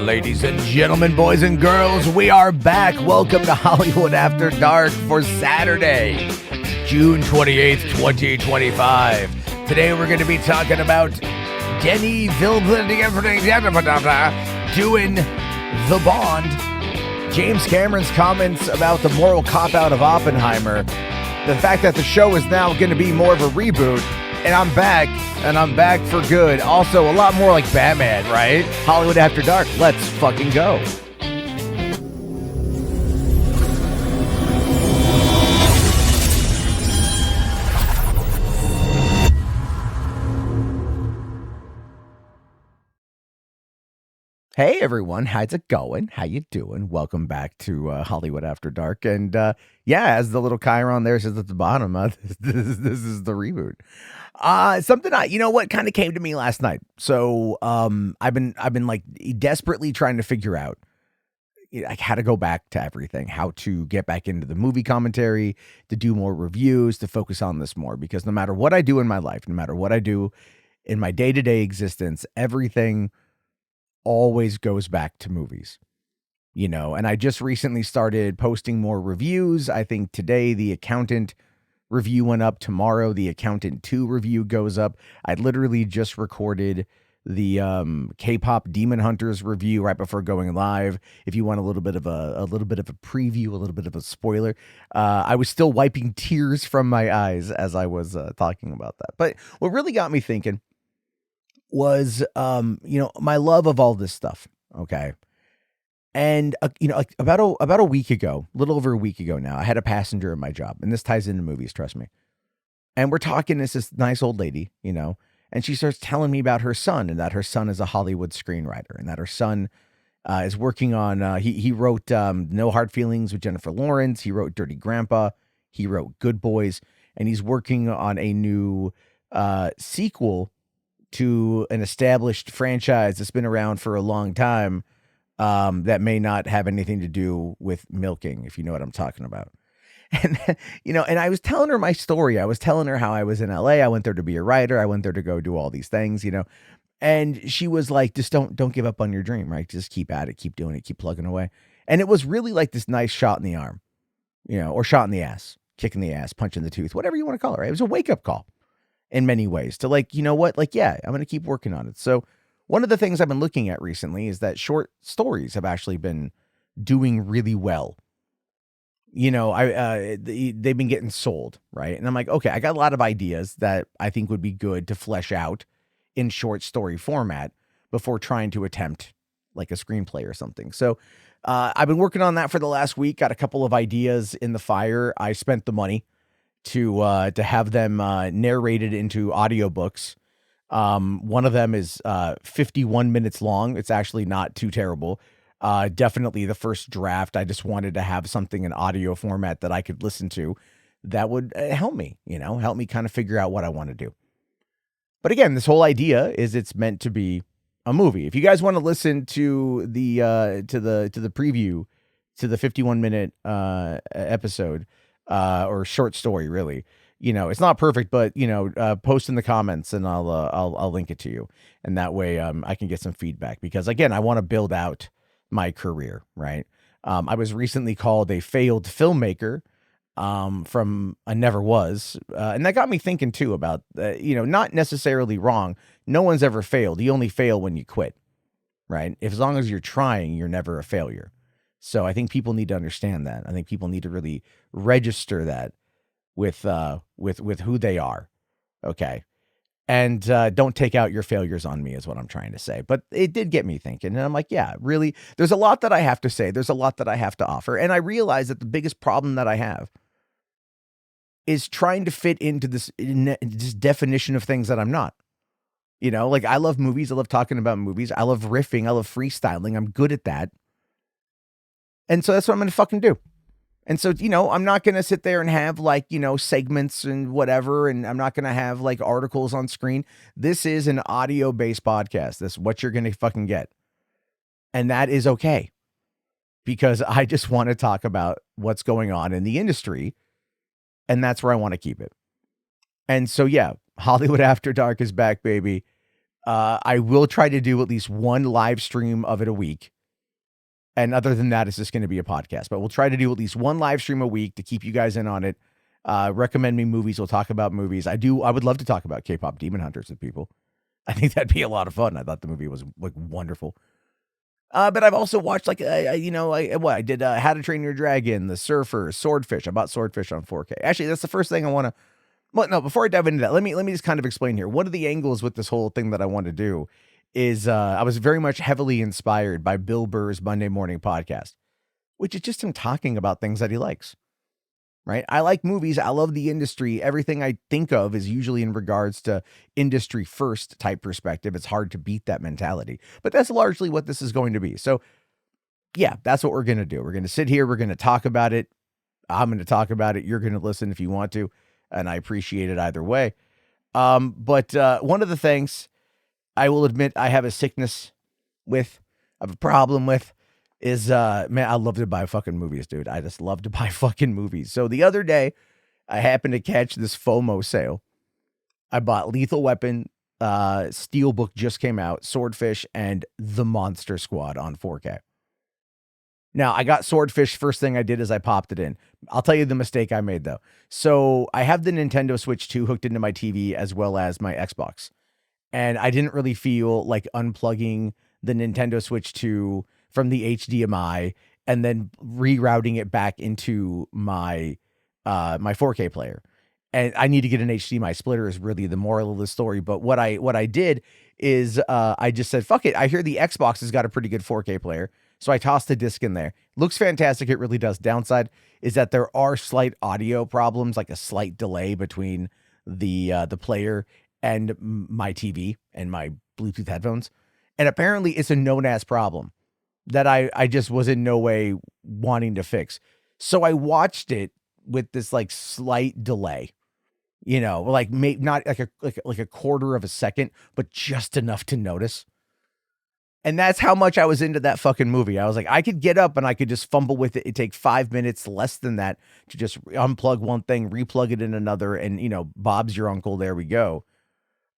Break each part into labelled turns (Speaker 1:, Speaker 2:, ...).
Speaker 1: Ladies and gentlemen, boys and girls, we are back. Welcome to Hollywood After Dark for Saturday, June 28th, 2025. Today we're going to be talking about Denis Villeneuve doing The Bond, James Cameron's comments about the moral cop-out of Oppenheimer, the fact that the show is now going to be more of a reboot, and I'm back for good. Also, a lot more like Batman, right? Hollywood After Dark, let's fucking go. Hey everyone, how's it going? How you doing? Welcome back to Hollywood After Dark. And as the little Chiron there says at the bottom, this is the reboot. Something what kind of came to me last night. So I've been like desperately trying to figure out like how to go back to everything, how to get back into the movie commentary, to do more reviews, to focus on this more, because no matter what I do in my life, no matter what I do in my day-to-day existence, everything always goes back to movies, and I just recently started posting more reviews. I think today the Accountant review went up. Tomorrow the Accountant 2 review goes up. I literally just recorded the K-pop Demon Hunters review right before going live. If you want a little bit of a preview, a little bit of a spoiler, I was still wiping tears from my eyes as I was talking about that. But what really got me thinking was, my love of all this stuff. Okay. And, about a week ago, a little over a week ago now, I had a passenger in my job, and this ties into movies, trust me. And we're talking, it's this nice old lady, and she starts telling me about her son, and that her son is a Hollywood screenwriter, and that her son is working on, he wrote No Hard Feelings with Jennifer Lawrence. He wrote Dirty Grandpa. He wrote Good Boys, and he's working on a new sequel to an established franchise that's been around for a long time, that may not have anything to do with milking, if you know what I'm talking about. And, and I was telling her my story. I was telling her how I was in LA. I went there to be a writer. I went there to go do all these things, and she was like, just don't give up on your dream, right? Just keep at it, keep doing it, keep plugging away. And it was really like this nice shot in the arm, or shot in the ass, kick in the ass, punch in the tooth, whatever you want to call it, right? It was a wake-up call in many ways to like, I'm going to keep working on it. So one of the things I've been looking at recently is that short stories have actually been doing really well. They've been getting sold, right? And I'm like, okay, I got a lot of ideas that I think would be good to flesh out in short story format before trying to attempt like a screenplay or something. So I've been working on that for the last week, got a couple of ideas in the fire. I spent the money to have them narrated into audiobooks. One of them is 51 minutes long. It's actually not too terrible. Definitely the first draft. I just wanted to have something in audio format that I could listen to that would help me, help me kind of figure out what I want to do. But again, this whole idea is it's meant to be a movie. If you guys want to listen to the preview to the 51-minute episode, or short story, really, it's not perfect, but post in the comments and I'll link it to you, and that way I can get some feedback, because again, I want to build out my career, right? I was recently called a failed filmmaker from a never was, and that got me thinking too about not necessarily wrong. No one's ever failed. You only fail when you quit, right? If as long as you're trying, you're never a failure. So I think people need to understand that. I think people need to really register that with who they are. Okay. And don't take out your failures on me is what I'm trying to say. But it did get me thinking. And I'm like, yeah, really, there's a lot that I have to say. There's a lot that I have to offer. And I realize that the biggest problem that I have is trying to fit into this definition of things that I'm not. Like I love movies. I love talking about movies. I love riffing. I love freestyling. I'm good at that. And so that's what I'm going to fucking do. And so, I'm not going to sit there and have like, segments and whatever. And I'm not going to have like articles on screen. This is an audio based podcast. That's what you're going to fucking get. And that is okay, because I just want to talk about what's going on in the industry. And that's where I want to keep it. And so, yeah, Hollywood After Dark is back, baby. I will try to do at least one live stream of it a week. And other than that, it's just going to be a podcast. But we'll try to do at least one live stream a week to keep you guys in on it. Recommend me movies. We'll talk about movies. I would love to talk about K-pop Demon Hunters with people. I think that'd be a lot of fun. I thought the movie was like wonderful. But I've also watched like I did How to Train Your Dragon, The Surfer, Swordfish. I bought Swordfish on 4K. Actually, that's the first thing I want to. Well, no, before I dive into that, let me just kind of explain here. One of the angles with this whole thing that I want to do is I was very much heavily inspired by Bill Burr's Monday Morning Podcast, which is just him talking about things that he likes. Right? I like movies. I love the industry. Everything I think of is usually in regards to industry first type perspective. It's hard to beat that mentality, but that's largely what this is going to be. So yeah, that's what we're going to do. We're going to sit here. We're going to talk about it. I'm going to talk about it. You're going to listen if you want to, and I appreciate it either way. But one of the things I will admit I have a sickness with, I have a problem with, is man, I love to buy fucking movies, dude. I just love to buy fucking movies. So the other day, I happened to catch this FOMO sale. I bought Lethal Weapon, Steelbook just came out, Swordfish, and The Monster Squad on 4K. Now, I got Swordfish. First thing I did is I popped it in. I'll tell you the mistake I made, though. So I have the Nintendo Switch 2 hooked into my TV as well as my Xbox. And I didn't really feel like unplugging the Nintendo Switch 2 from the HDMI and then rerouting it back into my my 4K player. And I need to get an HDMI splitter is really the moral of the story. But what I did is I just said, fuck it. I hear the Xbox has got a pretty good 4K player. So I tossed the disc in there. Looks fantastic. It really does. Downside is that there are slight audio problems, like a slight delay between the player and my TV and my Bluetooth headphones. And apparently it's a known-ass problem that I just was in no way wanting to fix. So I watched it with this like slight delay, you know, like not like a quarter of a second, but just enough to notice. And that's how much I was into that fucking movie. I was like, I could get up and I could just fumble with it. It'd take 5 minutes, less than that, to just unplug one thing, replug it in another, and, you know, Bob's your uncle. There we go.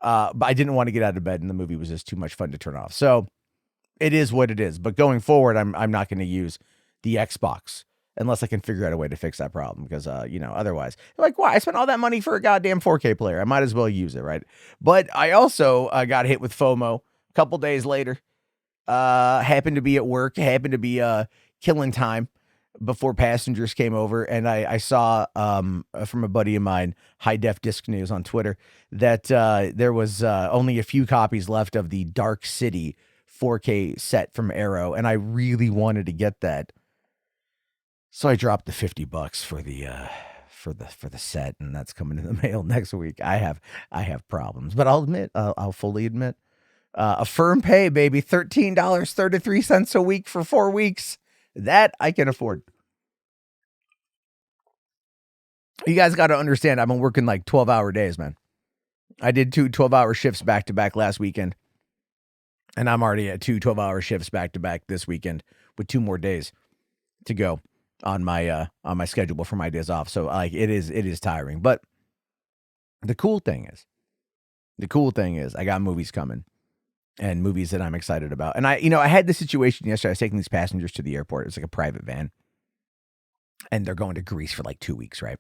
Speaker 1: But I didn't want to get out of bed, and the movie was just too much fun to turn off. So it is what it is. But going forward, I'm not going to use the Xbox unless I can figure out a way to fix that problem. Because, you know, otherwise, like, why? I spent all that money for a goddamn 4K player. I might as well use it, right? But I also got hit with FOMO a couple days later. Happened to be at work, happened to be killing time before passengers came over, and I saw from a buddy of mine, High Def Disc News on Twitter, that there was only a few copies left of the Dark City 4K set from Arrow, and I really wanted to get that, so I dropped the $50 for the set, and that's coming in the mail next week. I have problems, but I'll fully admit. A firm pay, baby, $13.33 a week for 4 weeks. That I can afford. You guys got to understand, I've been working like 12-hour days, man. I did 2 12-hour shifts back to back last weekend. And I'm already at 2 12-hour shifts back to back this weekend with 2 more days to go on my schedule before my days off. So like it is tiring. But the cool thing is I got movies coming. And movies that I'm excited about. And I had this situation yesterday. I was taking these passengers to the airport. It was like a private van. And they're going to Greece for like 2 weeks, right?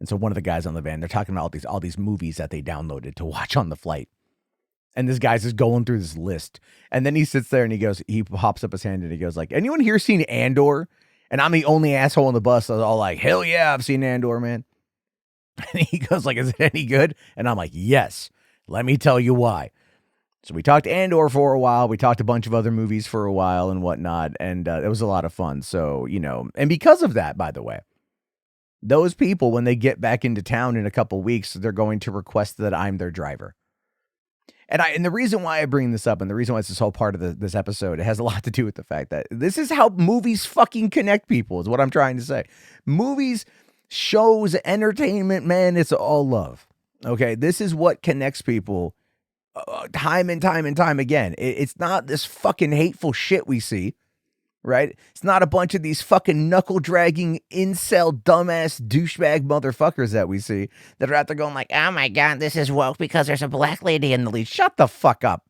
Speaker 1: And so one of the guys on the van, they're talking about all these movies that they downloaded to watch on the flight. And this guy's just going through this list. And then he sits there and he pops up his hand and he goes like, anyone here seen Andor? And I'm the only asshole on the bus. I was all like, hell yeah, I've seen Andor, man. And he goes like, is it any good? And I'm like, yes, let me tell you why. So we talked Andor for a while. We talked a bunch of other movies for a while and whatnot. And it was a lot of fun. So, you know, and because of that, by the way, those people, when they get back into town in a couple weeks, they're going to request that I'm their driver. And the reason why I bring this up and the reason why it's this whole part of this episode, it has a lot to do with the fact that this is how movies fucking connect people is what I'm trying to say. Movies, shows, entertainment, man, it's all love. Okay. This is what connects people time and time and time again. It's not this fucking hateful shit we see, right? It's not a bunch of these fucking knuckle-dragging, incel, dumbass, douchebag motherfuckers that we see that are out there going like, oh my God, this is woke because there's a black lady in the lead. Shut the fuck up.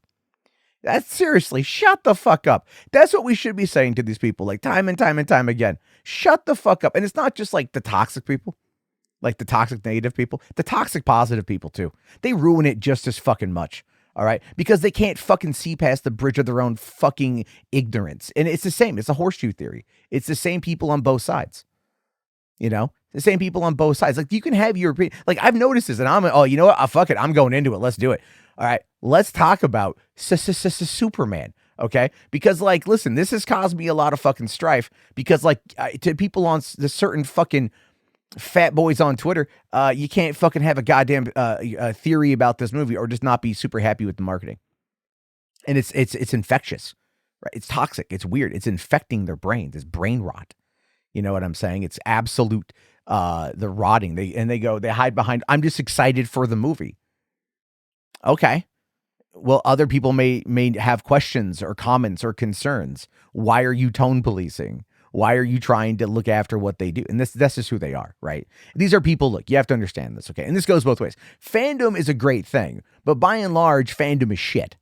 Speaker 1: That's seriously, shut the fuck up. That's what we should be saying to these people, like time and time and time again. Shut the fuck up. And it's not just like the toxic people, like the toxic negative people, the toxic positive people too. They ruin it just as fucking much. All right. Because they can't fucking see past the bridge of their own fucking ignorance. And it's the same. It's a horseshoe theory. It's the same people on both sides. You know, the same people on both sides. Like you can have your opinion. Like I've noticed this and oh, you know what? Fuck it. I'm going into it. Let's do it. All right. Let's talk about Superman. Okay. Because like, listen, this has caused me a lot of fucking strife because like to people on the certain fucking fat boys on Twitter, you can't fucking have a goddamn theory about this movie or just not be super happy with the marketing. And it's infectious, right? It's toxic. It's weird. It's infecting their brains. It's brain rot. You know what I'm saying? It's absolute the rotting. They hide behind, I'm just excited for the movie. Okay. Well, other people may have questions or comments or concerns. Why are you tone policing? Why are you trying to look after what they do? And that's just who they are, right? These are people, look, you have to understand this, okay? And this goes both ways. Fandom is a great thing, but by and large, fandom is shit.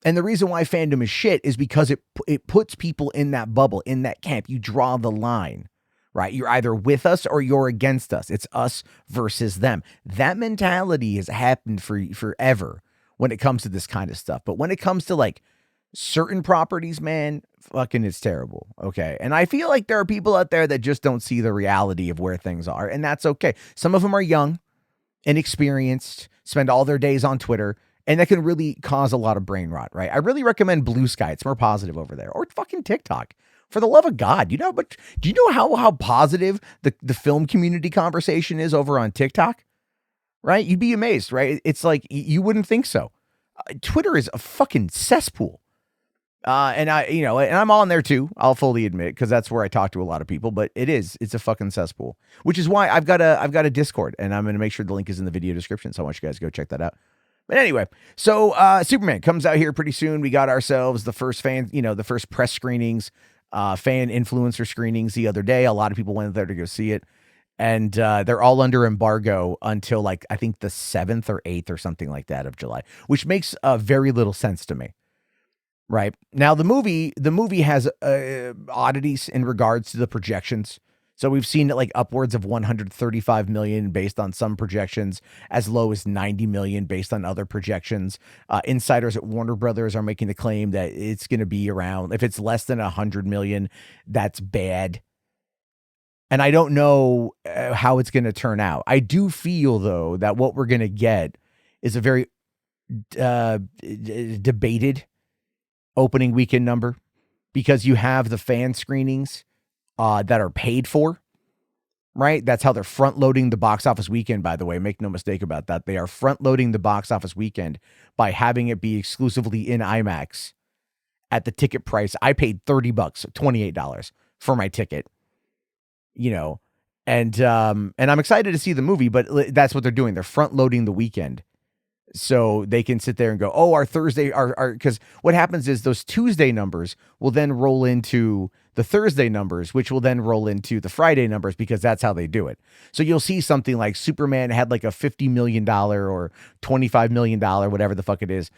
Speaker 1: And the reason why fandom is shit is because it puts people in that bubble, in that camp. You draw the line, right? You're either with us or you're against us. It's us versus them. That mentality has happened for forever when it comes to this kind of stuff. But when it comes to like certain properties, man, fucking it's terrible. Okay. And I feel like there are people out there that just don't see the reality of where things are. And that's okay. Some of them are young, inexperienced, spend all their days on Twitter. And that can really cause a lot of brain rot, right? I really recommend Blue Sky. It's more positive over there. Or fucking TikTok. For the love of God, but do you know how positive the film community conversation is over on TikTok? Right? You'd be amazed, right? It's like you wouldn't think so. Twitter is a fucking cesspool. And I'm on there too. I'll fully admit, because that's where I talk to a lot of people, but it's a fucking cesspool, which is why I've got a Discord, and I'm going to make sure the link is in the video description. So I want you guys to go check that out. But anyway, so Superman comes out here pretty soon. We got ourselves the first the first press screenings, fan influencer screenings the other day. A lot of people went there to go see it. And they're all under embargo until like, I think the 7th or 8th or something like that of July, which makes very little sense to me. Right now, the movie has oddities in regards to the projections. So we've seen it like upwards of 135 million based on some projections, as low as 90 million based on other projections. Insiders at Warner Brothers are making the claim that it's going to be around, if it's less than 100 million, that's bad. And I don't know how it's going to turn out. I do feel, though, that what we're going to get is a very debated opening weekend number, because you have the fan screenings that are paid for, right? That's how they're front loading the box office weekend, by the way. Make no mistake about that. They are front loading the box office weekend by having it be exclusively in IMAX at the ticket price. I paid $30, $28 for my ticket, and I'm excited to see the movie, but that's what they're doing. They're front loading the weekend, so they can sit there and go, oh, our Thursday, because what happens is those Tuesday numbers will then roll into the Thursday numbers, which will then roll into the Friday numbers, because that's how they do it. So you'll see something like Superman had like a $50 million or $25 million, whatever the fuck it is,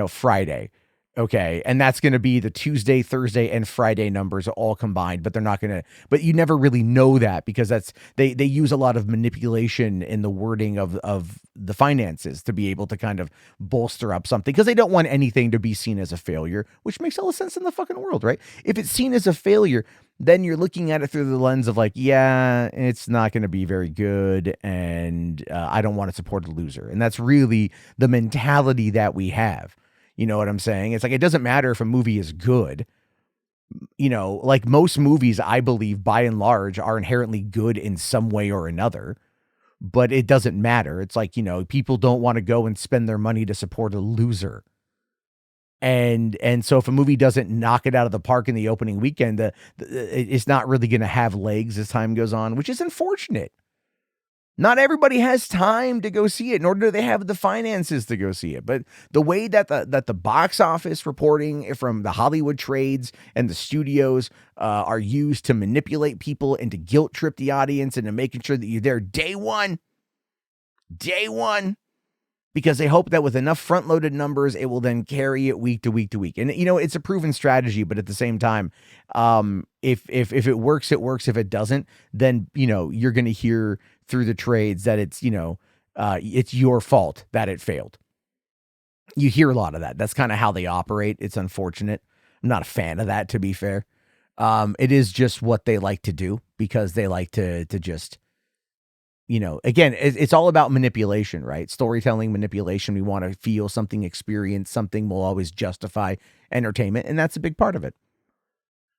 Speaker 1: Friday. Okay. And that's going to be the Tuesday, Thursday, and Friday numbers all combined, but they're not going to, but you never really know that, because they use a lot of manipulation in the wording of the finances to be able to kind of bolster up something, because they don't want anything to be seen as a failure, which makes all the sense in the fucking world, right? If it's seen as a failure, then you're looking at it through the lens of like, yeah, it's not going to be very good, and I don't want to support a loser. And that's really the mentality that we have. You know what I'm saying? It's like, it doesn't matter if a movie is good. Like most movies, I believe, by and large, are inherently good in some way or another, but it doesn't matter. It's like, people don't want to go and spend their money to support a loser. And so if a movie doesn't knock it out of the park in the opening weekend, it's not really going to have legs as time goes on, which is unfortunate. Not everybody has time to go see it, nor do they have the finances to go see it. But the way that the box office reporting from the Hollywood trades and the studios are used to manipulate people and to guilt trip the audience into making sure that you're there day one, because they hope that with enough front-loaded numbers, it will then carry it week to week to week. And, it's a proven strategy, but at the same time, if it works, it works. If it doesn't, then, you're going to hear through the trades that it's your fault that it failed. You hear a lot of that. That's kind of how they operate. It's unfortunate. I'm not a fan of that, to be fair. It is just what they like to do because they like to just, again, it's all about manipulation, right? Storytelling, manipulation. We want to feel something, experience something will always justify entertainment, and that's a big part of it.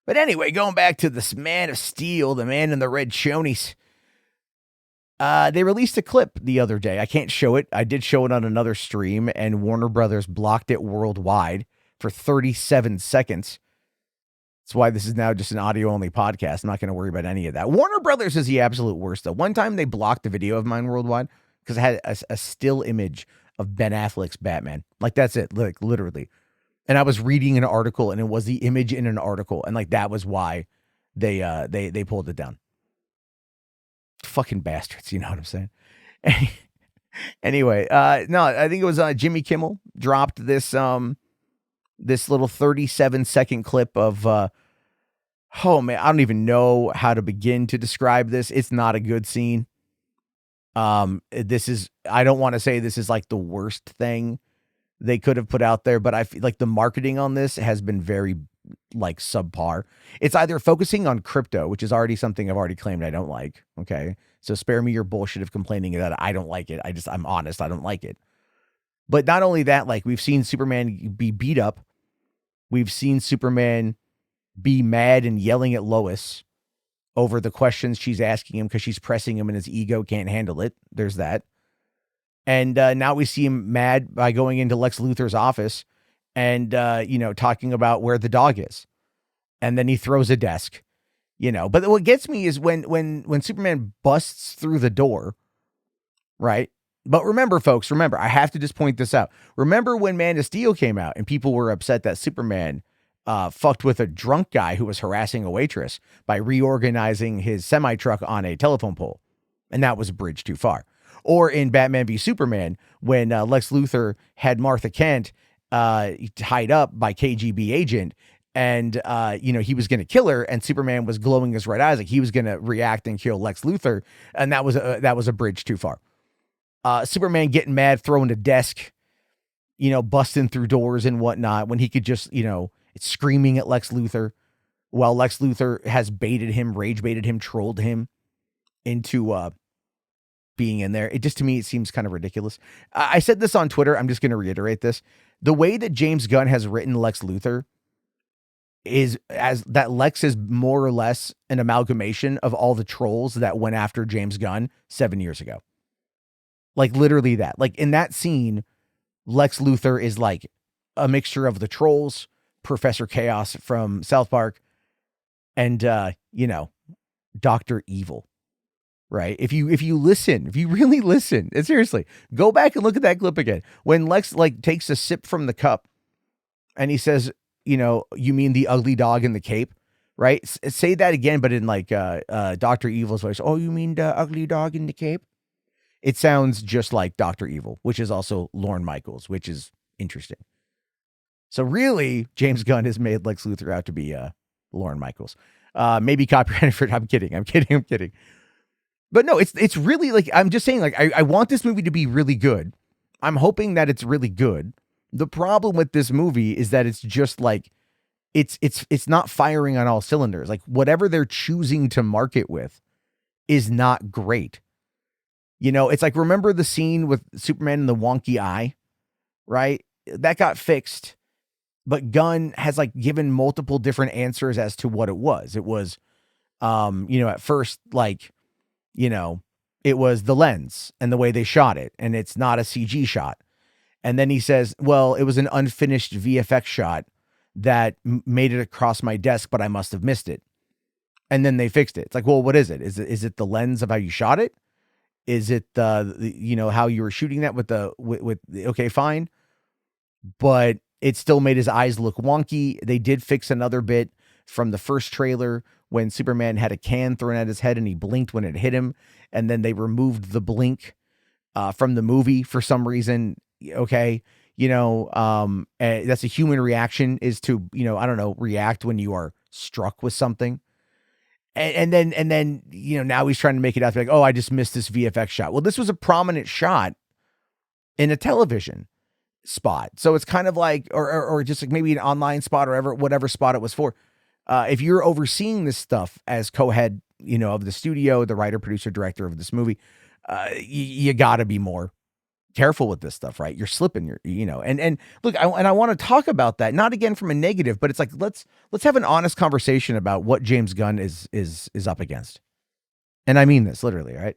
Speaker 1: But anyway, going back to this Man of Steel, the man in the red chonies. They released a clip the other day. I can't show it. I did show it on another stream, and Warner Brothers blocked it worldwide for 37 seconds. That's why this is now just an audio-only podcast. I'm not going to worry about any of that. Warner Brothers is the absolute worst, though. One time they blocked a video of mine worldwide because I had a still image of Ben Affleck's Batman. Like, that's it, like, literally. And I was reading an article, and it was the image in an article, and, like, that was why they pulled it down. Fucking bastards, you know what I'm saying? Anyway, no, I think it was Jimmy Kimmel dropped this little 37-second clip of oh man, I don't even know how to begin to describe this. It's not a good scene. This is, I don't want to say this is like the worst thing they could have put out there, but I feel like the marketing on this has been very like subpar. It's either focusing on crypto, which is already something I've already claimed I don't like. Okay. So spare me your bullshit of complaining that I don't like it. I'm honest. I don't like it. But not only that, like we've seen Superman be beat up. We've seen Superman be mad and yelling at Lois over the questions she's asking him because she's pressing him and his ego can't handle it. There's that. And now we see him mad by going into Lex Luthor's office and, talking about where the dog is. And then he throws a desk, But what gets me is when Superman busts through the door, right? But remember, folks, I have to just point this out. Remember when Man of Steel came out and people were upset that Superman fucked with a drunk guy who was harassing a waitress by reorganizing his semi-truck on a telephone pole. And that was a bridge too far. Or in Batman v Superman, when Lex Luthor had Martha Kent tied up by KGB agent and, he was going to kill her and Superman was glowing his red eyes like he was going to react and kill Lex Luthor. And that was a bridge too far. Superman getting mad, throwing a desk, busting through doors and whatnot when he could just, screaming at Lex Luthor while Lex Luthor has rage baited him, trolled him into being in there. It just, to me, it seems kind of ridiculous. I said this on Twitter. I'm just going to reiterate this. The way that James Gunn has written Lex Luthor is as that Lex is more or less an amalgamation of all the trolls that went after James Gunn 7 years ago. Like literally that. Like in that scene, Lex Luthor is like a mixture of the trolls, Professor Chaos from South Park, and Dr. Evil. Right? If you really listen, and seriously, go back and look at that clip again. When Lex like takes a sip from the cup and he says, you mean the ugly dog in the cape, right? Say that again, but in like Dr. Evil's voice. Oh, you mean the ugly dog in the cape? It sounds just like Dr. Evil, which is also Lorne Michaels, which is interesting. So really, James Gunn has made Lex Luthor out to be Lorne Michaels. Maybe copyrighted for it. I'm kidding. But no, it's really like, I'm just saying, like, I want this movie to be really good. I'm hoping that it's really good. The problem with this movie is that it's just like, it's not firing on all cylinders. Like whatever they're choosing to market with is not great. It's like, remember the scene with Superman and the wonky eye, right? That got fixed, but Gunn has like given multiple different answers as to what it was. It was, at first, like, it was the lens and the way they shot it, and it's not a CG shot. And then he says, well, it was an unfinished VFX shot that made it across my desk, but I must have missed it. And then they fixed it. It's like, well, what is it? Is it the lens of how you shot it? Is it the how you were shooting that with okay, fine. But it still made his eyes look wonky. They did fix another bit from the first trailer when Superman had a can thrown at his head and he blinked when it hit him. And then they removed the blink from the movie for some reason. Okay. That's a human reaction, is to, I don't know, react when you are struck with something. And then, now he's trying to make it out to be like, oh, I just missed this VFX shot. Well, this was a prominent shot in a television spot. So it's kind of like, or just like maybe an online spot or whatever spot it was for. If you're overseeing this stuff as co-head, of the studio, the writer, producer, director of this movie, you gotta be more careful with this stuff, right? You're slipping and look, I want to talk about that, not again from a negative, but it's like, let's have an honest conversation about what James Gunn is up against. And I mean this literally, right?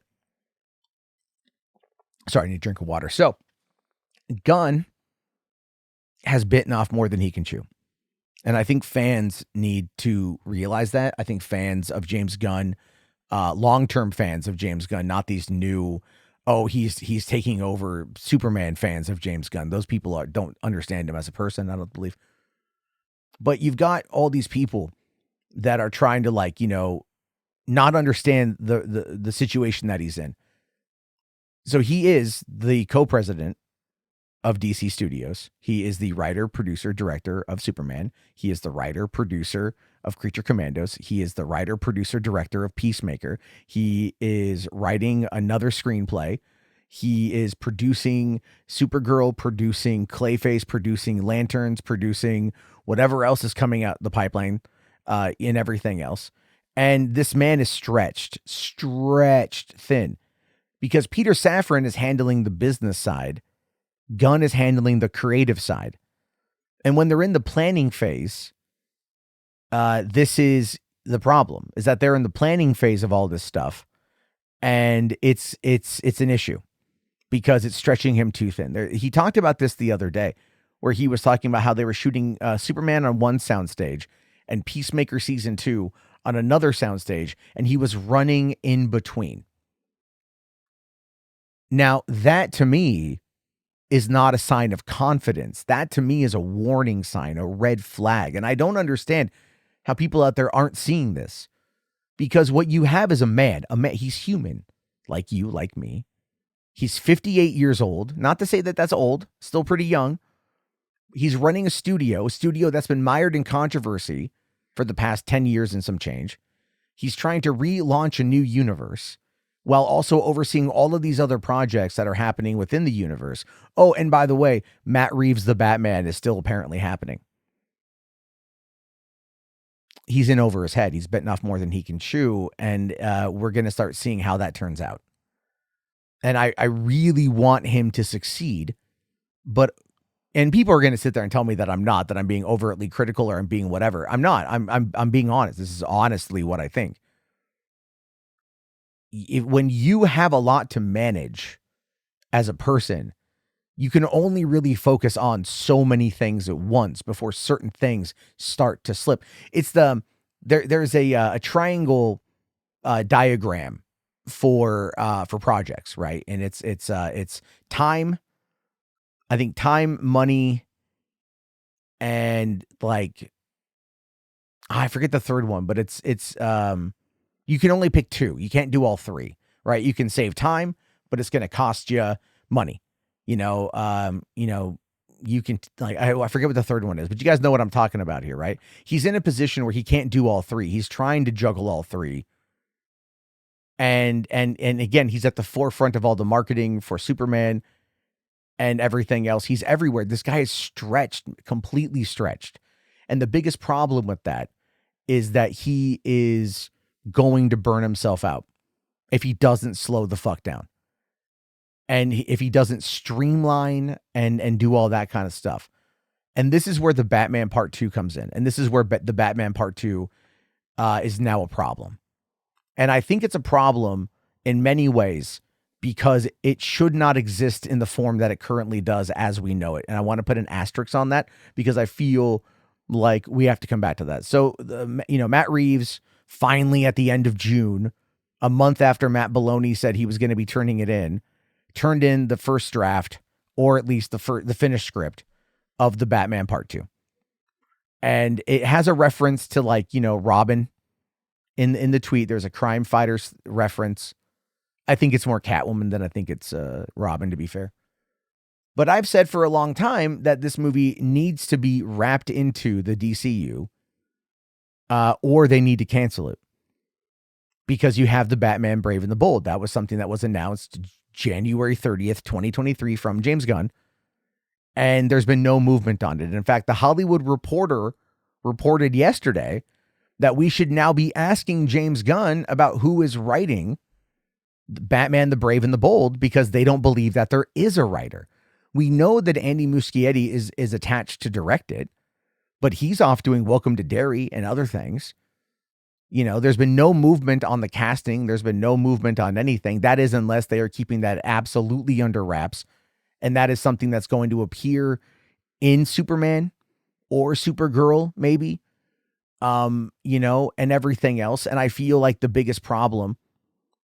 Speaker 1: Sorry, I need a drink of water. So Gunn has bitten off more than he can chew. And I think fans need to realize that. I think fans of James Gunn, long-term fans of James Gunn, not these new, oh, he's taking over Superman fans of James Gunn. Those people don't understand him as a person, I don't believe. But you've got all these people that are trying to not understand the situation that he's in. So he is the co-president of DC Studios. He is the writer, producer, director of Superman. He is the writer, producer of Creature Commandos. He is the writer, producer, director of Peacemaker. He is writing another screenplay. He is producing Supergirl, producing Clayface, producing Lanterns, producing whatever else is coming out the pipeline, in everything else. And this man is stretched thin because Peter Safran is handling the business side. Gunn is handling the creative side. And when they're in the planning phase, this is the problem, is that they're in the planning phase of all this stuff. And it's an issue because it's stretching him too thin. He talked about this the other day where he was talking about how they were shooting Superman on one soundstage and Peacemaker season 2 on another soundstage. And he was running in between. Now that to me is not a sign of confidence. That to me is a warning sign, a red flag. And I don't understand how people out there aren't seeing this, because what you have is a man, he's human, like you, like me. He's 58 years old. Not to say that that's old, still pretty young. He's running a studio that's been mired in controversy for the past 10 years and some change. He's trying to relaunch a new universe while also overseeing all of these other projects that are happening within the universe. Oh, and by the way, Matt Reeves, the Batman, is still apparently happening. He's in over his head. He's bitten off more than he can chew, and we're going to start seeing how that turns out. And I really want him to succeed, and people are going to sit there and tell me that I'm not, that I'm being overtly critical or I'm being whatever. I'm not. I'm being honest. This is honestly what I think. When you have a lot to manage as a person, you can only really focus on so many things at once before certain things start to slip. It's there's a triangle diagram for projects, right? And it's time. I think time, money, and I forget the third one, but it's you can only pick two. You can't do all three, right? You can save time, but it's going to cost you money. You can I forget what the third one is, but you guys know what I'm talking about here, right? He's in a position where he can't do all three. He's trying to juggle all three. And again, he's at the forefront of all the marketing for Superman and everything else. He's everywhere. This guy is stretched, completely stretched. And the biggest problem with that is that he is going to burn himself out if he doesn't slow the fuck down. And if he doesn't streamline and do all that kind of stuff. And this is where the Batman Part 2 comes in. And this is where the Batman Part 2 is now a problem. And I think it's a problem in many ways because it should not exist in the form that it currently does as we know it. And I want to put an asterisk on that because I feel like we have to come back to that. So, Matt Reeves finally at the end of June, a month after Matt Baloney said he was going to be turning it in, turned in the first draft, or at least the finished script of the Batman Part 2. And it has a reference to Robin in the tweet. There's a crime fighters reference. I think it's more Catwoman than I think it's Robin, to be fair. But I've said for a long time that this movie needs to be wrapped into the DCU, or they need to cancel it. Because you have the Batman Brave and the Bold. That was something that was announced January 30th, 2023 from James Gunn. And there's been no movement on it. In fact, the Hollywood Reporter reported yesterday that we should now be asking James Gunn about who is writing Batman the Brave and the Bold, because they don't believe that there is a writer. We know that Andy Muschietti is attached to direct it, but he's off doing Welcome to Derry and other things. There's been no movement on the casting. There's been no movement on anything. That is, unless they are keeping that absolutely under wraps. And that is something that's going to appear in Superman or Supergirl, maybe, and everything else. And I feel like the biggest problem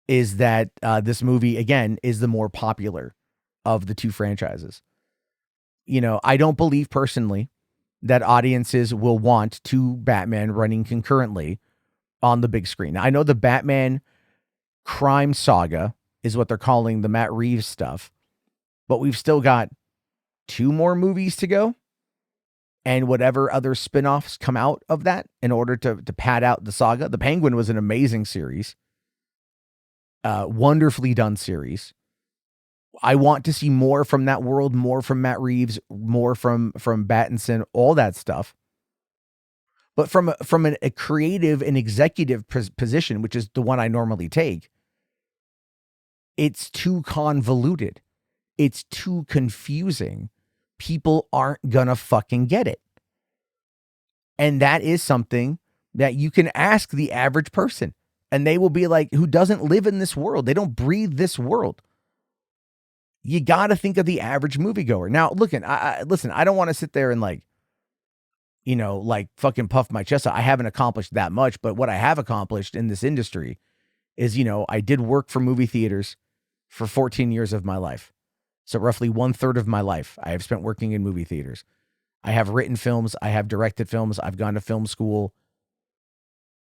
Speaker 1: is that this movie, again, is the more popular of the two franchises. I don't believe personally that audiences will want two Batman running concurrently on the big screen. Now, I know the Batman crime saga is what they're calling the Matt Reeves stuff, but we've still got 2 more movies to go and whatever other spinoffs come out of that in order to pad out the saga. The Penguin was an amazing series, wonderfully done series. I want to see more from that world, more from Matt Reeves, more from Pattinson, all that stuff. But from a creative and executive position, which is the one I normally take, it's too convoluted. It's too confusing. People aren't gonna fucking get it. And that is something that you can ask the average person, and they will be like, who doesn't live in this world. They don't breathe this world. You got to think of the average moviegoer. Now, listen, I don't want to sit there and fucking puff my chest out. I haven't accomplished that much, but what I have accomplished in this industry is, I did work for movie theaters for 14 years of my life. So roughly 1/3 of my life I have spent working in movie theaters. I have written films. I have directed films. I've gone to film school.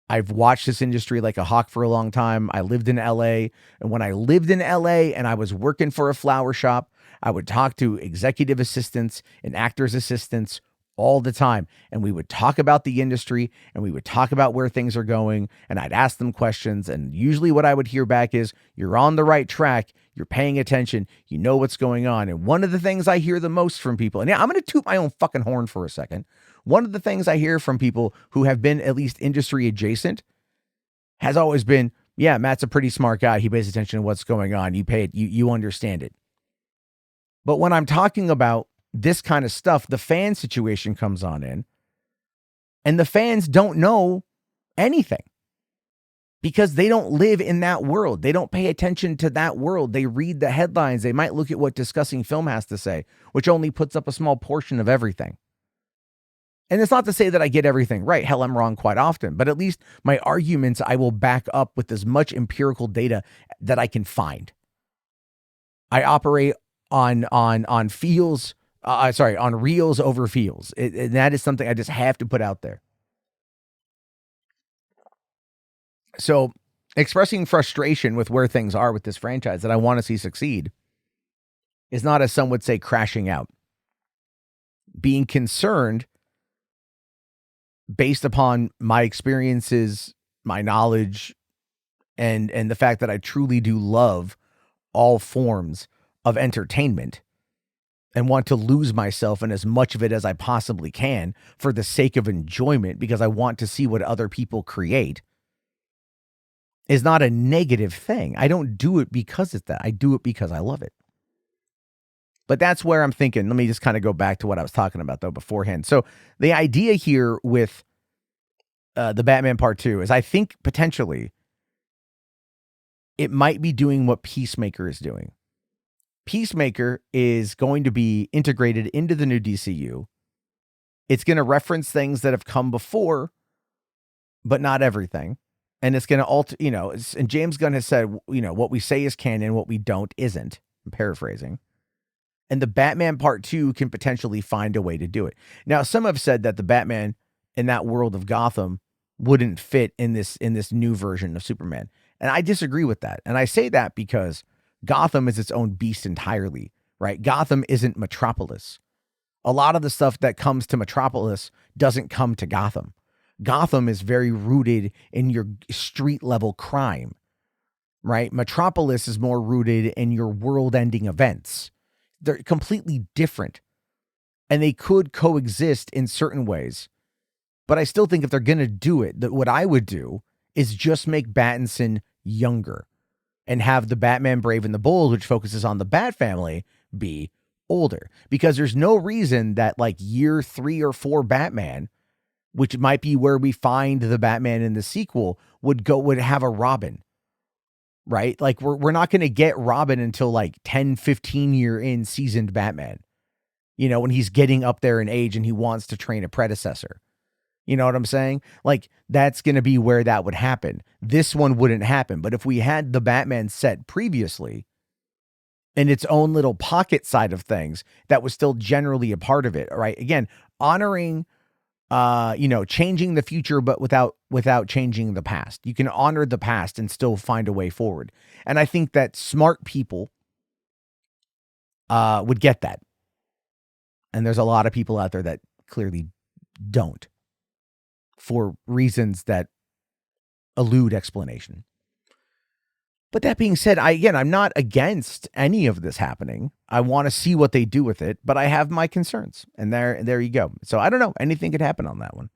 Speaker 1: I've watched this industry like a hawk for a long time. I lived in LA. And when I lived in LA and I was working for a flower shop, I would talk to executive assistants and actors' assistants all the time. And we would talk about the industry and we would talk about where things are going. And I'd ask them questions. And usually what I would hear back is, you're on the right track. You're paying attention. You know what's going on. And one of the things I hear the most from people, and yeah, I'm going to toot my own fucking horn for a second. One of the things I hear from people who have been at least industry adjacent has always been, yeah, Matt's a pretty smart guy. He pays attention to what's going on. You pay it. You understand it. But when I'm talking about this kind of stuff, the fan situation comes on in, and the fans don't know anything because they don't live in that world. They don't pay attention to that world. They read the headlines. They might look at what Discussing Film has to say, which only puts up a small portion of everything. And it's not to say that I get everything right. Hell, I'm wrong quite often, but at least my arguments I will back up with as much empirical data that I can find. I operate on feels, on reels over feels. And that is something I just have to put out there. So expressing frustration with where things are with this franchise that I want to see succeed is not, as some would say, crashing out. Being concerned based upon my experiences, my knowledge, and the fact that I truly do love all forms of entertainment and want to lose myself in as much of it as I possibly can for the sake of enjoyment, because I want to see what other people create, is not a negative thing. I don't do it because it's that. I do it because I love it. But that's where I'm thinking. Let me just kind of go back to what I was talking about, though, beforehand. So the idea here with the Batman Part 2 is, I think potentially it might be doing what Peacemaker is doing. Peacemaker is going to be integrated into the new DCU. It's going to reference things that have come before, but not everything. And it's going to alter, and James Gunn has said, what we say is canon, what we don't isn't. I'm paraphrasing. And the Batman Part 2 can potentially find a way to do it. Now, some have said that the Batman in that world of Gotham wouldn't fit in this new version of Superman. And I disagree with that. And I say that because Gotham is its own beast entirely, right? Gotham isn't Metropolis. A lot of the stuff that comes to Metropolis doesn't come to Gotham. Gotham is very rooted in your street level crime, right? Metropolis is more rooted in your world ending events. They're completely different, and they could coexist in certain ways. But I still think if they're going to do it, that what I would do is just make Pattinson younger and have the Batman Brave and the Bold, which focuses on the Bat family, be older. Because there's no reason that like year 3 or 4 Batman, which might be where we find the Batman in the sequel, would have a Robin, right? Like we're not going to get Robin until like 10, 15 year in seasoned Batman, when he's getting up there in age and he wants to train a predecessor. You know what I'm saying? Like that's going to be where that would happen. This one wouldn't happen. But if we had the Batman set previously in its own little pocket side of things, that was still generally a part of it. Right. Again, honoring, changing the future, but without changing the past. You can honor the past and still find a way forward. And I think that smart people would get that. And there's a lot of people out there that clearly don't, for reasons that elude explanation. But that being said, I'm not against any of this happening. I want to see what they do with it, but I have my concerns. And there you go. So I don't know. Anything could happen on that one.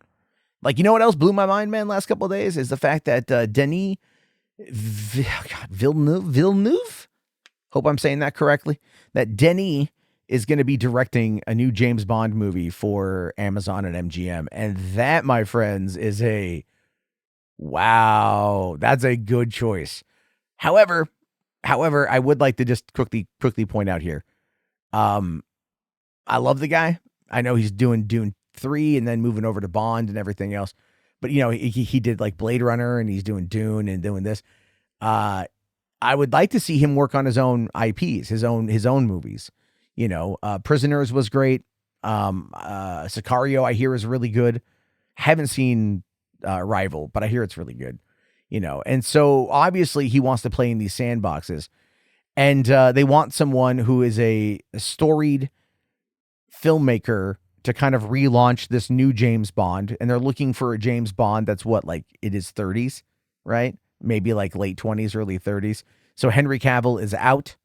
Speaker 1: Like, you know what else blew my mind, man, last couple of days is the fact that Denis Villeneuve, hope I'm saying that correctly, that Denis is going to be directing a new James Bond movie for Amazon and MGM. And that, my friends, is that's a good choice. However, I would like to just quickly point out here. I love the guy. I know he's doing Dune 3 and then moving over to Bond and everything else. But, he did like Blade Runner and he's doing Dune and doing this. I would like to see him work on his own IPs, his own movies. Prisoners was great. Sicario, I hear, is really good. Haven't seen Rival, but I hear it's really good. And so obviously he wants to play in these sandboxes, and they want someone who is a storied filmmaker to kind of relaunch this new James Bond. And they're looking for a James Bond that's in his 30s, right? Maybe like late 20s, early 30s. So Henry Cavill is out.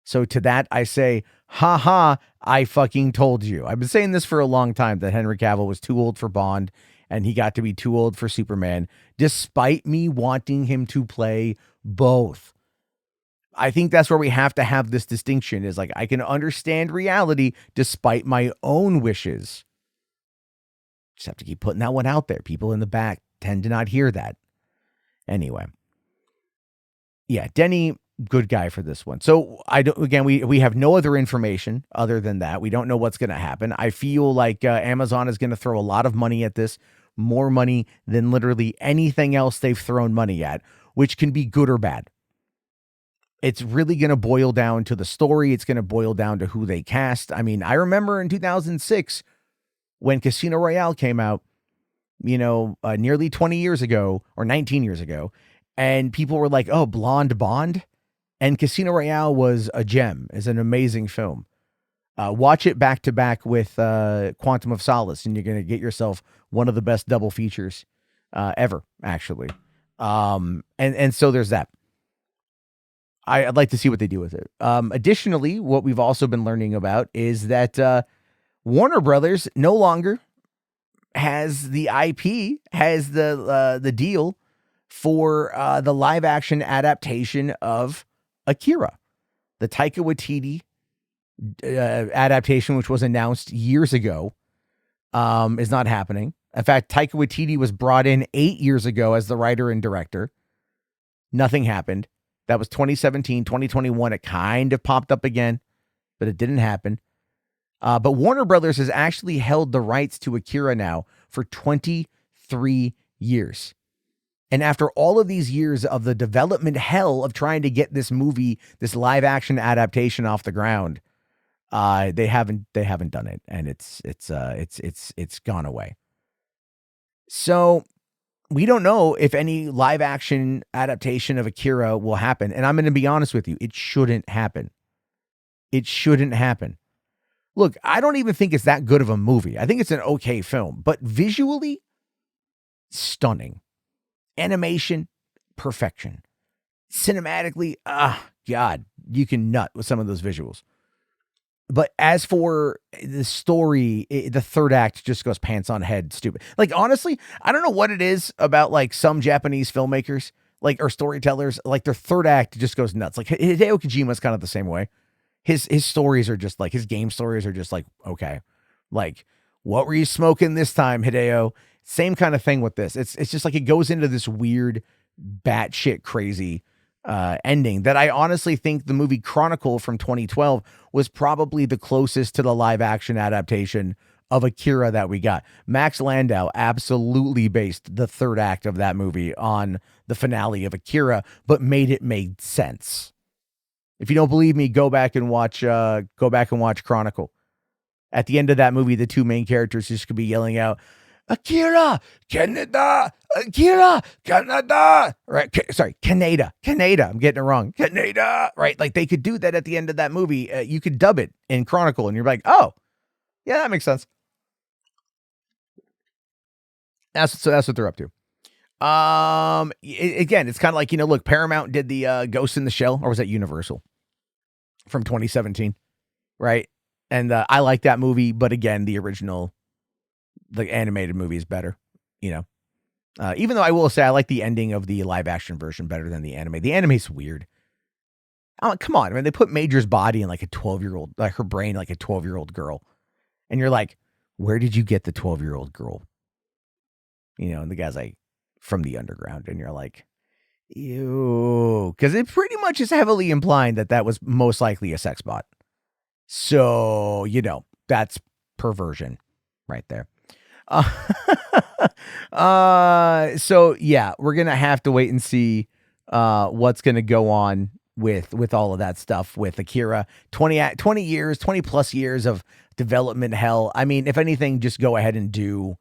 Speaker 1: So to that, I say, I fucking told you. I've been saying this for a long time, that Henry Cavill was too old for Bond and he got to be too old for Superman, despite me wanting him to play both. I think that's where we have to have this distinction, is like, I can understand reality despite my own wishes. Just have to keep putting that one out there. People in the back tend to not hear that. Anyway. Yeah, Denny, good guy for this one. So we have no other information other than that. We don't know what's going to happen. I feel like Amazon is going to throw a lot of money at this, more money than literally anything else they've thrown money at, which can be good or bad. It's really going to boil down to the story. It's going to boil down to who they cast. I mean, I remember in 2006 when Casino Royale came out, nearly 20 years ago or 19 years ago, and people were like, oh, Blonde Bond. And Casino Royale was a gem. It's an amazing film. Watch it back to back with Quantum of Solace, and you're going to get yourself one of the best double features ever, actually. And so there's that. I'd like to see what they do with it. Additionally, what we've also been learning about is that Warner Brothers no longer has the IP, has the deal for the live action adaptation of Akira, the Taika Waititi adaptation, which was announced years ago, is not happening. In fact, Taika Waititi was brought in 8 years ago as the writer and director. Nothing happened. That was 2017, 2021. It kind of popped up again, but it didn't happen. But Warner Brothers has actually held the rights to Akira now for 23 years. And after all of these years of the development hell of trying to get this movie, this live action adaptation off the ground, they haven't done it, and it's gone away. So we don't know if any live action adaptation of Akira will happen. And I'm going to be honest with you, it shouldn't happen. It shouldn't happen. Look, I don't even think it's that good of a movie. I think it's an okay film, but visually, stunning. Animation, perfection. Cinematically, God, you can nut with some of those visuals. But as for the story, the third act just goes pants on head stupid. Like, honestly, I don't know what it is about, like, some Japanese filmmakers, like, or storytellers, like, their third act just goes nuts. Like, Hideo Kojima's kind of the same way. His stories are just like, his game stories are just like, okay, like, what were you smoking this time, Hideo? Same kind of thing with this. It's just like it goes into this weird, batshit crazy ending that I honestly think the movie Chronicle from 2012 was probably the closest to the live action adaptation of Akira that we got. Max Landau absolutely based the third act of that movie on the finale of Akira, but made it make sense. If you don't believe me, go back and watch Chronicle. At the end of that movie, the two main characters just could be yelling out, Akira, Canada, Akira, Canada, right? Sorry, Canada. I'm getting it wrong. Canada, right? Like they could do that at the end of that movie. You could dub it in Chronicle and you're like, oh, yeah, that makes sense. That's what they're up to. Again, it's kind of like, look, Paramount did the Ghost in the Shell, or was that Universal from 2017, right? And I like that movie, but again, the animated movie is better, even though I will say I like the ending of the live action version better than the anime. The anime's weird. Oh, come on, man. They put Major's body in like a 12-year-old, like her brain, like a 12-year-old girl. And you're like, where did you get the 12-year-old girl? And the guy's like, from the underground. And you're like, ew. Because it pretty much is heavily implying that was most likely a sex bot. So, that's perversion right there. So yeah, we're going to have to wait and see what's going to go on with all of that stuff with Akira. 20 plus years of development hell. I mean, if anything, just go ahead and do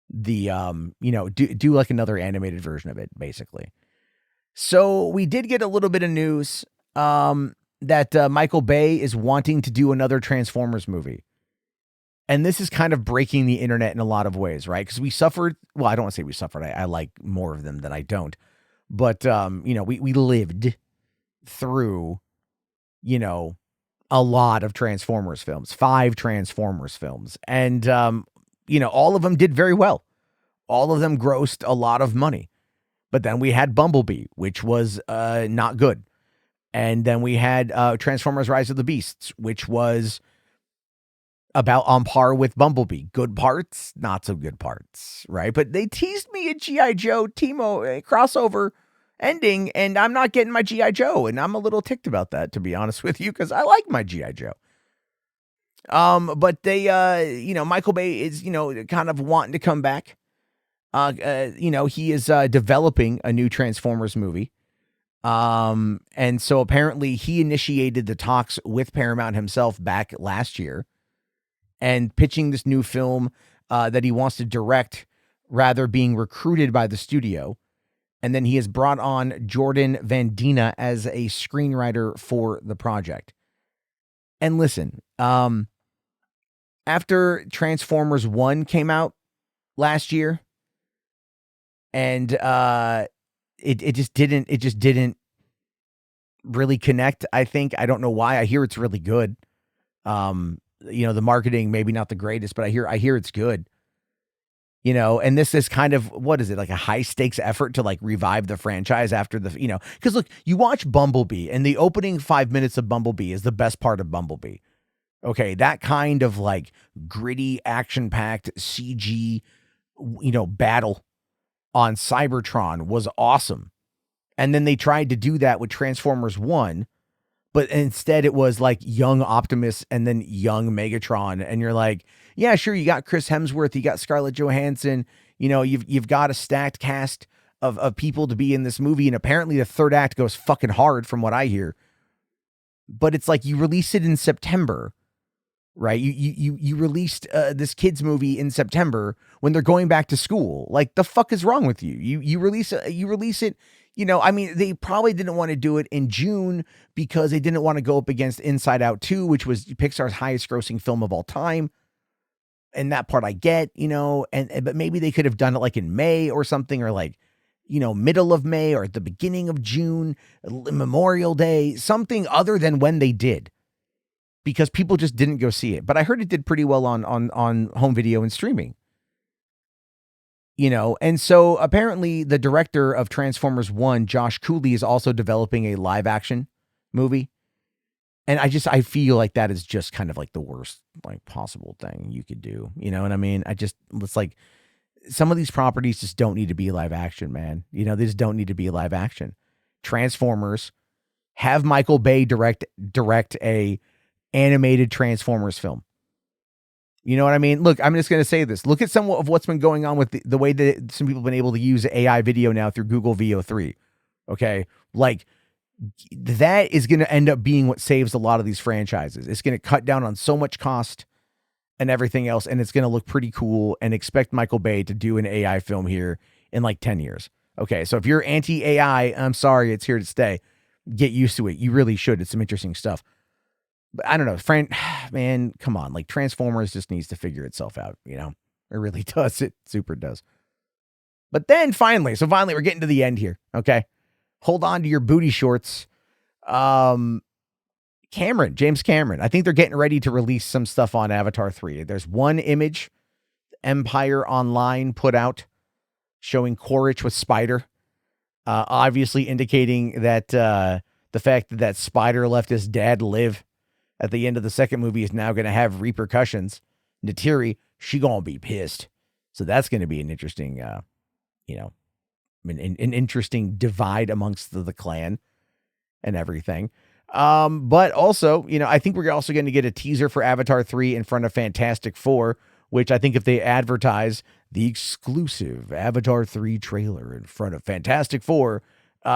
Speaker 1: the do like another animated version of it, basically. So we did get a little bit of news that Michael Bay is wanting to do another Transformers movie. And this is kind of breaking the internet in a lot of ways, right? Because we suffered. Well, I don't want to say we suffered. I like more of them than I don't. But, we lived through, a lot of Transformers films, 5 Transformers films. And, all of them did very well. All of them grossed a lot of money. But then we had Bumblebee, which was not good. And then we had Transformers Rise of the Beasts, which was about on par with Bumblebee. Good parts, not so good parts, right? But they teased me a G.I. Joe Timo crossover ending, and I'm not getting my G.I. Joe, and I'm a little ticked about that, to be honest with you, because I like my G.I. Joe. But they, Michael Bay is, kind of wanting to come back. He is developing a new Transformers movie. And so apparently he initiated the talks with Paramount himself back last year and pitching this new film that he wants to direct, rather being recruited by the studio. And then he has brought on Jordan Van Dina as a screenwriter for the project. And listen, after Transformers 1 came out last year, and it just didn't really connect, I think. I don't know why. I hear it's really good. The marketing maybe not the greatest, but I hear it's good. And this is kind of, what is it, like a high stakes effort to like revive the franchise after the, because look, you watch Bumblebee and the opening 5 minutes of Bumblebee is the best part of Bumblebee. Okay. That kind of like gritty, action packed CG, battle on Cybertron was awesome. And then they tried to do that with Transformers 1, but instead it was like young Optimus and then young Megatron. And you're like, yeah, sure. You got Chris Hemsworth, you got Scarlett Johansson, you've got a stacked cast of people to be in this movie. And apparently the third act goes fucking hard from what I hear, but it's like you release it in September right? You released this kids movie in September when they're going back to school. Like, the fuck is wrong with you? You release it. I mean, they probably didn't want to do it in June because they didn't want to go up against Inside Out 2, which was Pixar's highest grossing film of all time. And that part I get, but maybe they could have done it like in May or something, or like, middle of May or at the beginning of June, Memorial Day, something other than when they did, because people just didn't go see it. But I heard it did pretty well on home video and streaming. And so apparently the director of Transformers 1, Josh Cooley, is also developing a live action movie. And I feel like that is just kind of like the worst, like, possible thing you could do. You know what I mean? It's like some of these properties just don't need to be live action, man. They just don't need to be live action. Transformers, have Michael Bay direct a animated Transformers film. You know what I mean? Look, I'm just going to say this. Look at some of what's been going on with the way that some people have been able to use AI video now through Google VO3. Okay? Like, that is going to end up being what saves a lot of these franchises. It's going to cut down on so much cost and everything else, and it's going to look pretty cool. And expect Michael Bay to do an AI film here in like 10 years. Okay, so if you're anti-AI, I'm sorry, it's here to stay. Get used to it. You really should. It's some interesting stuff. But I don't know, man, come on. Like, Transformers just needs to figure itself out, It really does. It super does. But then finally, we're getting to the end here, okay? Hold on to your booty shorts. James Cameron. I think they're getting ready to release some stuff on Avatar 3. There's one image Empire Online put out showing Quaritch with Spider, obviously indicating that the fact that Spider left his dad live at the end of the second movie is now going to have repercussions. Neytiri, she going to be pissed. So that's going to be an interesting, an interesting divide amongst the clan and everything. But also, I think we're also going to get a teaser for Avatar 3 in front of Fantastic Four, which I think if they advertise the exclusive Avatar 3 trailer in front of Fantastic Four,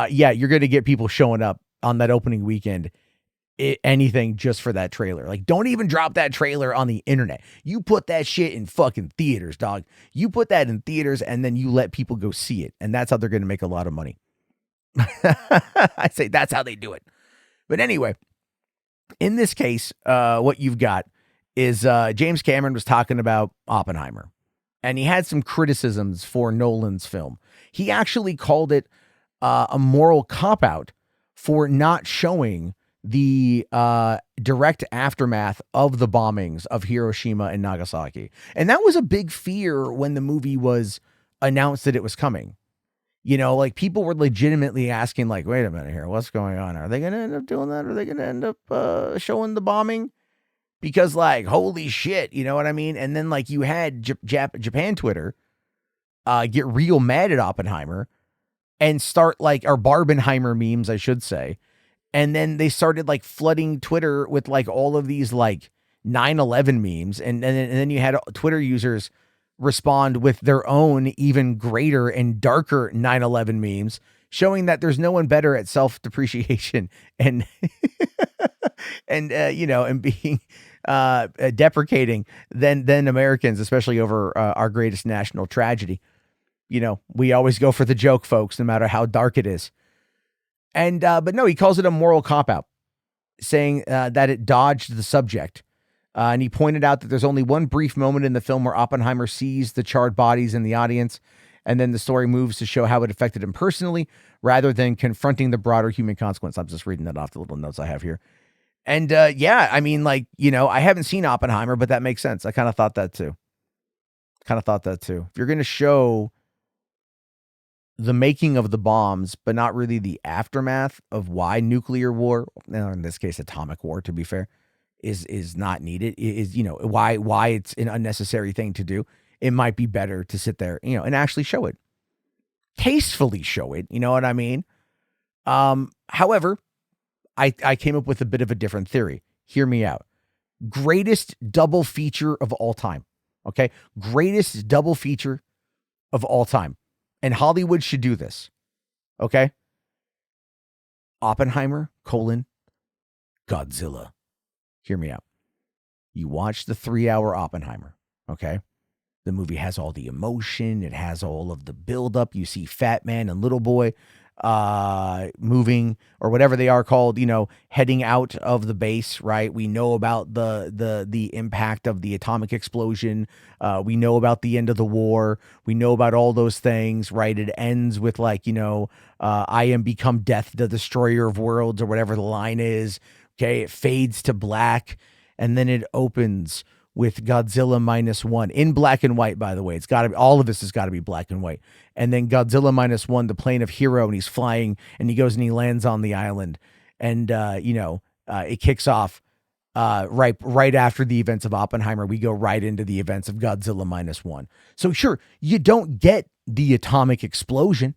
Speaker 1: you're going to get people showing up on that opening weekend, anything just for that trailer. Like, don't even drop that trailer on the internet. You put that shit in fucking theaters, dog. You put that in theaters and then you let people go see it. And that's how they're going to make a lot of money. I say that's how they do it. But anyway, in this case, what you've got is James Cameron was talking about Oppenheimer, and he had some criticisms for Nolan's film. He actually called it a moral cop-out for not showing the direct aftermath of the bombings of Hiroshima and Nagasaki. And that was a big fear when the movie was announced that it was coming. Like, people were legitimately asking, like, wait a minute here, what's going on? Are they going to end up doing that? Are they going to end up showing the bombing? Because, like, holy shit, you know what I mean? And then, like, you had Japan Twitter get real mad at Oppenheimer and start, like, or Barbenheimer memes, I should say. And then they started, like, flooding Twitter with, like, all of these, like, 9/11 memes. And then you had Twitter users respond with their own even greater and darker 9/11 memes, showing that there's no one better at self-depreciation and and being deprecating than Americans, especially over our greatest national tragedy. We always go for the joke, folks, no matter how dark it is. And but no, he calls it a moral cop-out, saying that it dodged the subject. And he pointed out that there's only one brief moment in the film where Oppenheimer sees the charred bodies in the audience, and then the story moves to show how it affected him personally, rather than confronting the broader human consequence. I'm just reading that off the little notes I have here. And I mean, like, I haven't seen Oppenheimer, but that makes sense. I kind of thought that too. If you're going to show the making of the bombs, but not really the aftermath of why nuclear war, in this case, atomic war, to be fair, is not needed, is, why it's an unnecessary thing to do. It might be better to sit there, and actually show it. Tastefully show it, you know what I mean? However, I came up with a bit of a different theory. Hear me out. Greatest double feature of all time. Okay? Greatest double feature of all time. And Hollywood should do this. Okay? Oppenheimer, Godzilla. Hear me out. You watch the 3-hour Oppenheimer, okay? The movie has all the emotion. It has all of the buildup. You see Fat Man and Little Boy moving, or whatever they are called, heading out of the base, right? We know about the impact of the atomic explosion. We know about the end of the war. We know about all those things, right? It ends with I am become death, the destroyer of worlds, or whatever the line is. Okay, it fades to black, and then it opens with Godzilla -1 in black and white, by the way. It's got to be, all of this has got to be black and white. And then Godzilla -1, the plane of Hero, and he's flying and he goes and he lands on the island. And, it kicks off right after the events of Oppenheimer. We go right into the events of Godzilla -1. So sure, you don't get the atomic explosion,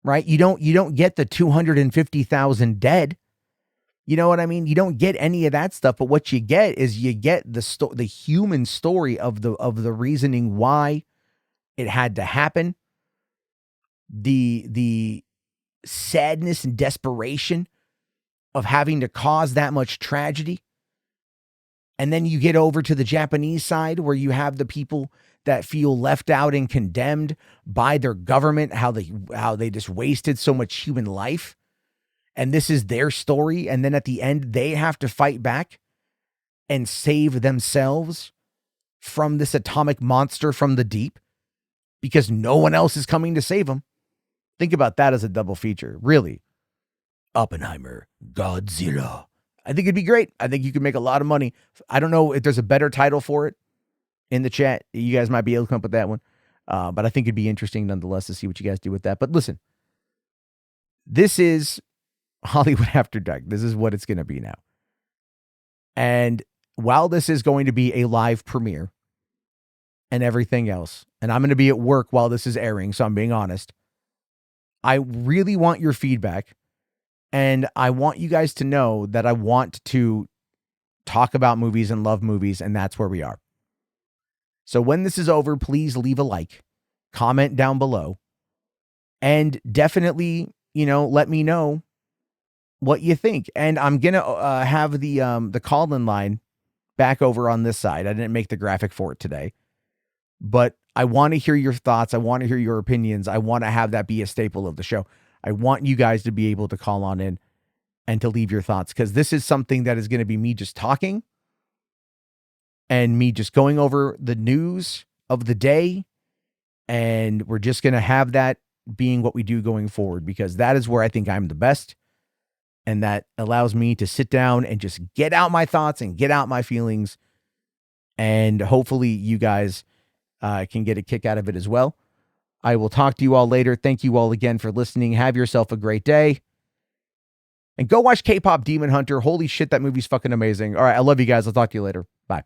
Speaker 1: right? You don't get the 250,000 dead. You know what I mean? You don't get any of that stuff, but what you get is the human story of the reasoning why it had to happen, the sadness and desperation of having to cause that much tragedy. And then you get over to the Japanese side where you have the people that feel left out and condemned by their government, how they just wasted so much human life. And this is their story. And then at the end, they have to fight back and save themselves from this atomic monster from the deep because no one else is coming to save them. Think about that as a double feature. Really. Oppenheimer, Godzilla. I think it'd be great. I think you could make a lot of money. I don't know if there's a better title for it in the chat. You guys might be able to come up with that one. But I think it'd be interesting nonetheless to see what you guys do with that. But listen, this is Hollywood After Dark. This is what it's going to be now. And while this is going to be a live premiere and everything else, and I'm going to be at work while this is airing, so I'm being honest, I really want your feedback. And I want you guys to know that I want to talk about movies and love movies, and that's where we are. So when this is over, please leave a like, comment down below, and definitely, let me know what you think. And I'm going to have the call-in line back over on this side. I didn't make the graphic for it today, but I want to hear your thoughts. I want to hear your opinions. I want to have that be a staple of the show. I want you guys to be able to call on in and to leave your thoughts, because this is something that is going to be me just talking and me just going over the news of the day. And we're just going to have that being what we do going forward, because that is where I think I'm the best. And that allows me to sit down and just get out my thoughts and get out my feelings. And hopefully you guys can get a kick out of it as well. I will talk to you all later. Thank you all again for listening. Have yourself a great day. And go watch K-Pop Demon Hunter. Holy shit, that movie's fucking amazing. All right, I love you guys. I'll talk to you later. Bye.